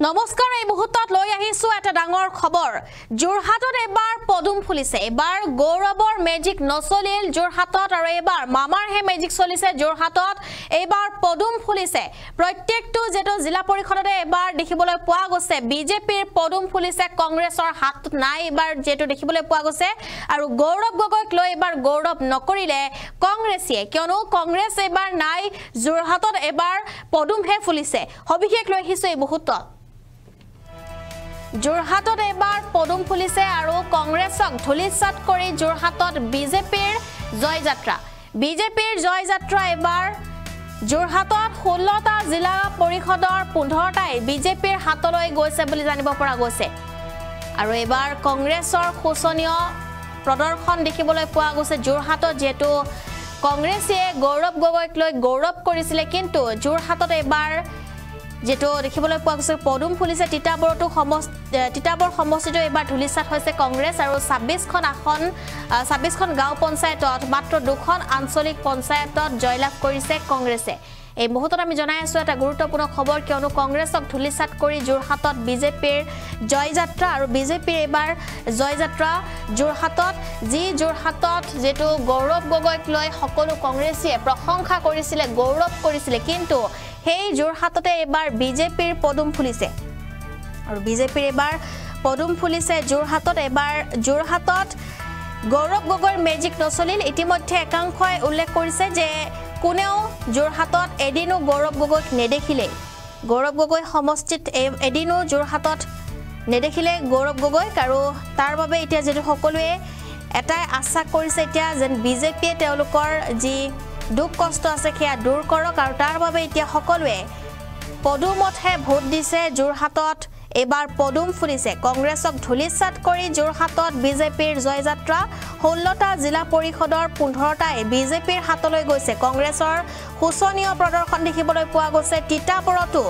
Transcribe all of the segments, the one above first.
নমস্কাৰ এই মুহূৰ্তত লৈ আহিছো এটা ডাঙৰ খবৰ যোৰহাটত এবাৰ পদুম ফুলিছে এবাৰ গৌৰৱৰ মেজিক নচলিল যোৰহাটত আৰু এবাৰ মামাৰ হে মেজিক চলিছে যোৰহাটত এবাৰ পদুম ফুলিছে প্ৰত্যেকটো যেটো জিলা পৰিষদতে এবাৰ দেখিবলৈ পোৱা গৈছে বিজেপিৰ পদুম ফুলিছে কংগ্ৰেছৰ হাত নাই এবাৰ যেটো দেখিবলৈ পোৱা গৈছে আৰু গৌৰৱ গগৈক লৈ এবাৰ গৌৰৱ নকৰিলে কংগ্ৰেছীয়ে কিয়নো কংগ্ৰেছ এবাৰ নাই যোৰহাটত এবাৰ পদুম হে ফুলিছে হবিশেষ লৈ আহিছো এই মুহূৰ্তত যোৰহাটত এবাৰ পদুম ফুলিছে আৰু কংগ্ৰেছক ধুলিসাত কৰি যোৰহাটত বিজেপিৰ জয়যাত্ৰা এবাৰ যোৰহাটত 16টা জিলা পৰিষদৰ 15টাই বিজেপিৰ হাতলৈ গৈছে বুলি জানিব পৰা গৈছে আৰু এবাৰ কংগ্ৰেছৰ শোচনীয় প্ৰদৰ্শন দেখিবলৈ পোৱা গৈছে যোৰহাটত যেটো কংগ্ৰেছে গৌৰৱ গগৈক লৈ গৌৰৱ কৰিছিলে কিন্তু যোৰহাটত এবাৰ যেটো দেখিবলৈ পোৱা গৈছে পদুম ফুলিছে তিতাবৰ সমষ্টিত এবাৰ ধুলিসাত হৈছে কংগ্ৰেছ আৰু 26খন গাঁও পঞ্চায়তত মাত্ৰ 2খন আঞ্চলিক পঞ্চায়তত জয়লাভ কৰিছে কংগ্ৰেছে এই মুহূৰ্তত আমি জনাই আছো এটা গুৰুত্বপূৰ্ণ খবৰ কিয়নো কংগ্ৰেছক ধুলিসাত কৰি যোৰহাটত বিজেপিৰ জয়যাত্ৰা আৰু বিজেপিৰ এবাৰ জয়যাত্ৰা যোৰহাটত যেটো গৌৰৱ গগৈক লৈ সকলো কংগ্ৰেছীয়ে প্ৰশংসা কৰিছিলে গৌৰৱ কৰিছিলে কিন্তু সেই যোৰহাটতে এবাৰ বিজেপিৰ পদুম ফুলিছে আৰু বিজেপিৰ এবাৰ পদুম ফুলিছে যোৰহাটত গৌৰৱ গগৈৰ মেজিক নচলিল ইতিমধ্যে একাংশই উল্লেখ কৰিছে যে কোনেও যোৰহাটত এদিনো গৌৰৱ গগৈক নেদেখিলে গৌৰৱ গগৈ সমষ্টিত এদিনো যোৰহাটত নেদেখিলে গৌৰৱ গগৈক আৰু তাৰ বাবে এতিয়া যেটো সকলোৱে এটাই আশা কৰিছে এতিয়া যেন বিজেপিয়ে তেওঁলোকৰ যি দুখ কষ্ট আছে কিয়া দূৰ কৰক আৰু তাৰ বাবে এতিয়া সকলোৱে পদুমতহে ভোট দিছে যোৰহাটত এবাৰ পদুম ফুলিছে কংগ্ৰেছক ধুলিসাত কৰি যোৰহাটত বিজেপিৰ জয়যাত্ৰা 16টা জিলা পৰিষদৰ 15টাই বিজেপিৰ হাতলৈ গৈছে কংগ্ৰেছৰ শোচনীয় প্ৰদৰ্শন দেখিবলৈ পোৱা গৈছে তিতাবৰতো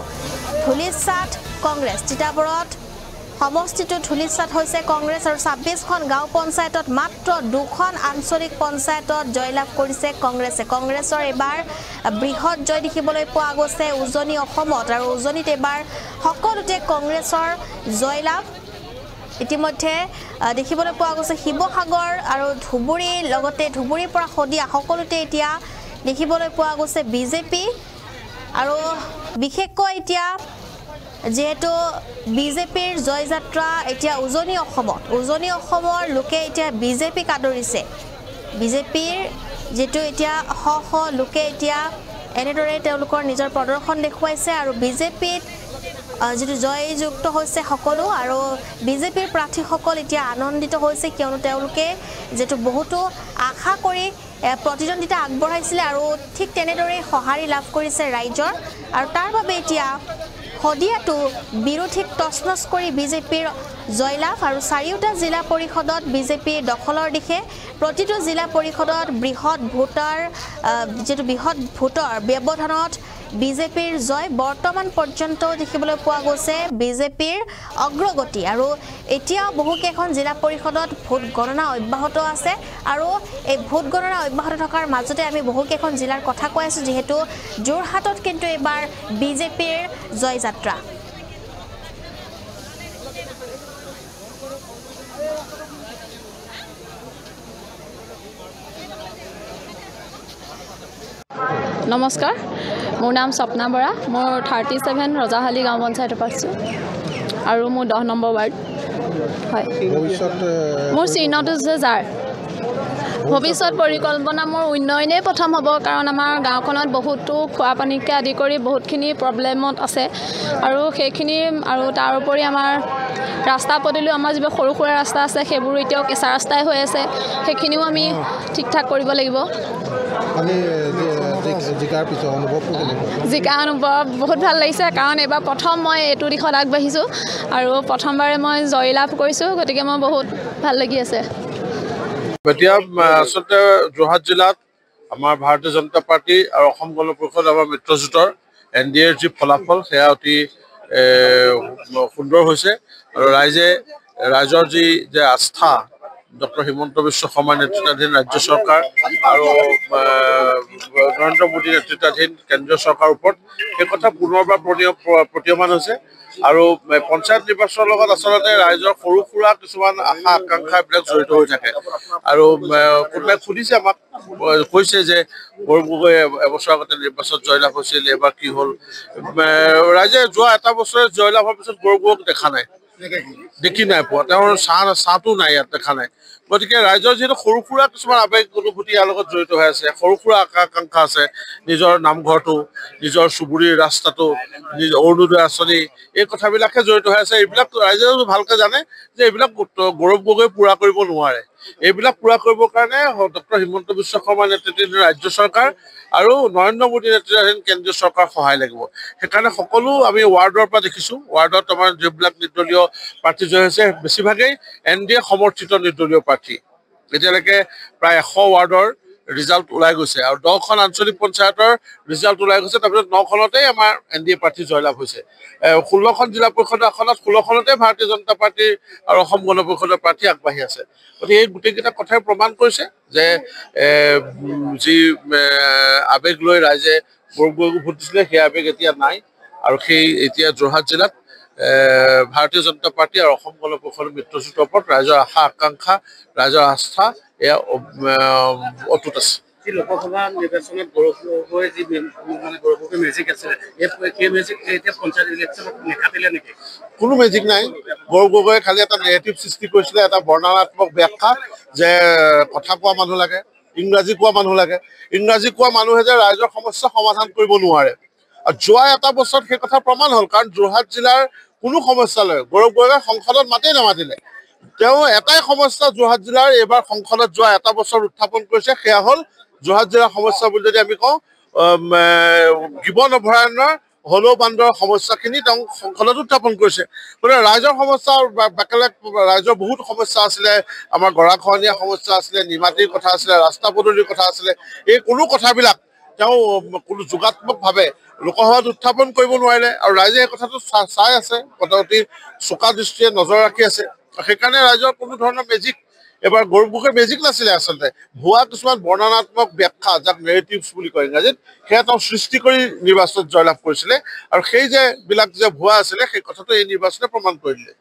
ধুলিসাত কংগ্ৰেছ তিতাবৰত সমষ্টিটো ধুলিসাত হৈছে কংগ্ৰেছ আৰু 26খন গাঁও পঞ্চায়তত মাত্ৰ 2খন আঞ্চলিক পঞ্চায়তত জয়লাভ কৰিছে কংগ্ৰেছৰ এবাৰ বৃহৎ জয় দেখিবলৈ পোৱা গৈছে উজনি অসমত আৰু উজনিত এবাৰ সকলোতে কংগ্ৰেছৰ জয়লাভ ইতিমধ্যে দেখিবলৈ পোৱা গৈছে শিৱসাগৰ আৰু ধুবুৰী লগতে ধুবুৰীৰ পৰা সদিয়া সকলোতে এতিয়া দেখিবলৈ পোৱা গৈছে বিজেপি আৰু বিশেষকৈ এতিয়া যেহেতু বিজেপিৰ জয়যাত্ৰা এতিয়া উজনি অসমৰ লোকে এতিয়া বিজেপিক আদৰিছে বিজেপিৰ যেটো এতিয়া শ লোকে এতিয়া এনেদৰে তেওঁলোকৰ নিজৰ প্ৰদৰ্শন দেখুৱাইছে আৰু বিজেপিত যেটো জয়যুক্ত হৈছে সকলো আৰু বিজেপিৰ প্ৰাৰ্থীসকল এতিয়া আনন্দিত হৈছে কিয়নো তেওঁলোকে যেটো বহুতো আশা কৰি প্ৰতিদ্বন্দিতা আগবঢ়াইছিলে আৰু ঠিক তেনেদৰে সহাৰি লাভ কৰিছে ৰাইজৰ আৰু তাৰ বাবে এতিয়া হদিয়াটো বিৰোধীক তছনছ কৰি বিজেপিৰ জয়লাভ আৰু 4টা জিলা পৰিষদত বিজেপি দখলৰ দিশে প্ৰতিটো জিলা পৰিষদত বৃহৎ ভোটৰ ব্যৱধানত বিজেপিৰ জয় বৰ্তমান পৰ্যন্ত দেখিবলৈ পোৱা গৈছে বিজেপিৰ অগ্ৰগতি আৰু এতিয়া বহুকেইখন জিলা পৰিষদত ভোট গণনা অব্যাহত আছে আৰু এই ভোট গণনা অব্যাহত থকাৰ মাজতে আমি বহুকেইখন জিলাৰ কথা কৈ আছো যেহেতু যোৰহাটত কিন্তু এবাৰ বিজেপিৰ জয়যাত্ৰা নমস্কাৰ মোৰ নাম স্বপ্না বৰা মোৰ 37 ৰজাহালি গাঁও পঞ্চায়তৰ পাইছো আৰু মোৰ 10 নম্বৰ ৱাৰ্ড হয় মোৰ চিহ্নটো যে যাৰ ভৱিষ্যত পৰিকল্পনা মোৰ উন্নয়নে প্ৰথম হ'ব কাৰণ আমাৰ গাঁওখনত বহুতো খোৱা পানীকে আদি কৰি বহুতখিনি প্ৰব্লেমত আছে আৰু সেইখিনি আৰু তাৰ উপৰি আমাৰ ৰাস্তা পদূলিও আমাৰ যিবোৰ সৰু সুৰা ৰাস্তা আছে সেইবোৰ এতিয়াও কেঁচা ৰাস্তাই হৈ আছে সেইখিনিও আমি ঠিক ঠাক কৰিব লাগিব জিকা অনুভৱ বহুত ভাল লাগিছে কাৰণ এবাৰ প্ৰথম মই এইটো দিশত আগবাঢ়িছোঁ আৰু প্ৰথমবাৰে মই জয়লাভ কৰিছোঁ গতিকে মই বহুত ভাল লাগি আছে এতিয়া আচলতে যোৰহাট জিলাত আমাৰ ভাৰতীয় জনতা পাৰ্টি আৰু অসম গণ পৰিষদ আমাৰ মিত্ৰজোঁটৰ NDAৰ যি ফলাফল সেয়া অতি সুন্দৰ হৈছে আৰু ৰাইজৰ যি আস্থা ডক্টৰ হিমন্ত বিশ্ব শৰ্মাৰ নেতৃত্বাধীন ৰাজ্য চৰকাৰ আৰু নৰেন্দ্ৰ মোদীৰ নেতৃত্বাধীন কেন্দ্ৰীয় চৰকাৰৰ ওপৰত সেই কথা পুনৰবাৰ প্ৰতীয়মান হৈছে আৰু পঞ্চায়ত নিৰ্বাচনৰ লগত আচলতে ৰাইজৰ সৰু সুৰা কিছুমান আশা আকাংক্ষাবিলাক জড়িত হৈ থাকে আৰু কোনোবাই সুধিছে আমাক কৈছে যে গৌৰৱ গগৈ এবছৰ আগতে নিৰ্বাচনত জয়লাভ হৈছিল এবাৰ কি হ'ল ৰাইজে যোৱা এটা বছৰে জয়লাভ হোৱাৰ পিছত গৌৰৱ গগৈক দেখা নাই দেখি নাই পোৱা তেওঁৰ চাহটো নাই ইয়াত দেখা নাই গতিকে ৰাইজৰ যিহেতু সৰু সুৰা কিছুমান আৱেগ অনুভূতি ইয়াৰ লগত জড়িত হৈ আছে সৰু সুৰা আকাংক্ষা আছে নিজৰ নামঘৰটো নিজৰ চুবুৰীৰ ৰাস্তাটো নিজৰ অৰুণোদয় আঁচনি এই কথাবিলাকে জড়িত হৈ আছে এইবিলাক ৰাইজেও ভালকে জানে যে এইবিলাক গৌৰৱ গগৈ পূৰা কৰিব নোৱাৰে এইবিলাক পূৰা কৰিবৰ কাৰণে ডক্টৰ হিমন্ত বিশ্ব শৰ্মাৰ নেতৃত্বাধীন ৰাজ্য চৰকাৰ আৰু নৰেন্দ্ৰ মোদীৰ নেতৃত্বাধীন কেন্দ্ৰীয় চৰকাৰ সহায় লাগিব সেইকাৰণে সকলো আমি ৱাৰ্ডৰ পৰা দেখিছোঁ ৱাৰ্ডত আমাৰ যিবিলাক নিৰ্দলীয় প্ৰাৰ্থী জয় হৈছে বেছিভাগেই NDA সমৰ্থিত নিৰ্দলীয় প্ৰাৰ্থী এতিয়ালৈকে প্ৰায় 100 ৱাৰ্ডৰ ৰিজাল্ট ওলাই গৈছে আৰু 10খন আঞ্চলিক পঞ্চায়তৰ ৰিজাল্ট ওলাই গৈছে তাৰপিছত 9খনতেই আমাৰ NDA প্ৰাৰ্থী জয়লাভ হৈছে 16খন জিলা পৰিষদৰ আসনত 16খনতে ভাৰতীয় জনতা পাৰ্টীৰ আৰু অসম গণ পৰিষদৰ প্ৰাৰ্থী আগবাঢ়ি আছে গতিকে এই গোটেইকেইটা কথাই প্ৰমাণ কৰিছে যে যি আৱেগ লৈ ৰাইজে গৌৰৱ গগৈক ভোট দিছিলে সেই আৱেগ এতিয়া নাই আৰু সেই এতিয়া যোৰহাট জিলাত ভাৰতীয় জনতা পাৰ্টী আৰু অসম গণ পৰিষদৰ মিত্ৰজোঁটৰ ওপৰত ৰাইজৰ আশা আকাংক্ষা ৰাইজৰ আস্থা এয়া অটুট আছে লোকসভা নিৰ্বাচনত গৌৰৱ গগৈ যি মানে গৌৰৱ গগৈ মেজিক আছিলে এই মেজিক এতিয়া পঞ্চায়ত ইলেকশ্যনত নেখাটিলে নেকি কোনো মেজিক নাই গৌৰৱ গগৈয়ে খালি এটা নেগেটিভ সৃষ্টি কৰিছিলে এটা বৰ্ণনাত্মক ব্যাখ্যা যে কথা কোৱা মানুহ লাগে ইংৰাজী কোৱা মানুহ লাগে ইংৰাজী কোৱা মানুহে যে ৰাইজৰ সমস্যা সমাধান কৰিব নোৱাৰে আৰু যোৱা এটা বছৰত সেই কথা প্ৰমাণ হ'ল কাৰণ যোৰহাট জিলাৰ কোনো সমস্যা লৈ গৌৰৱ গগৈয়ে সংসদত মাতেই নামাতিলে তেওঁ এটাই সমস্যা যোৰহাট জিলাৰ এইবাৰ সংসদত যোৱা এটা বছৰ উত্থাপন কৰিছে সেয়া হ'ল যোৰহাট জিলাৰ সমস্যা বুলি যদি আমি কওঁ গিবন অভয়াৰণ্যৰ হলৌ বান্দৰৰ সমস্যাখিনি তেওঁ সংসদত উত্থাপন কৰিছে গতিকে ৰাইজৰ সমস্যা বেলেগ ৰাইজৰ বহুত সমস্যা আছিলে আমাৰ গৰাখহনীয়া সমস্যা আছিলে নিমাতীৰ কথা আছিলে ৰাস্তা পদূলিৰ কথা আছিলে এই কোনো কথাবিলাক তেওঁ কোনো যোগাত্মকভাৱে লোকসভাত উত্থাপন কৰিব নোৱাৰিলে আৰু ৰাইজে এই কথাটো চাই আছে অতি চোকা দৃষ্টিৰে নজৰ ৰাখি আছে সেইকাৰণে ৰাইজৰ কোনো ধৰণৰ মেজিক এবাৰ গৌৰৱ গগৈৰ মেজিক নাছিলে আচলতে ভুৱা কিছুমান বৰ্ণনাত্মক ব্যাখ্যা যাক নেৰেটিভছ বুলি কয় ইংৰাজীত সেয়া তেওঁ সৃষ্টি কৰি নিৰ্বাচনত জয়লাভ কৰিছিলে আৰু সেই যে বিলাক যে ভুৱা আছিলে সেই কথাটো এই নিৰ্বাচনে প্ৰমাণ কৰি দিলে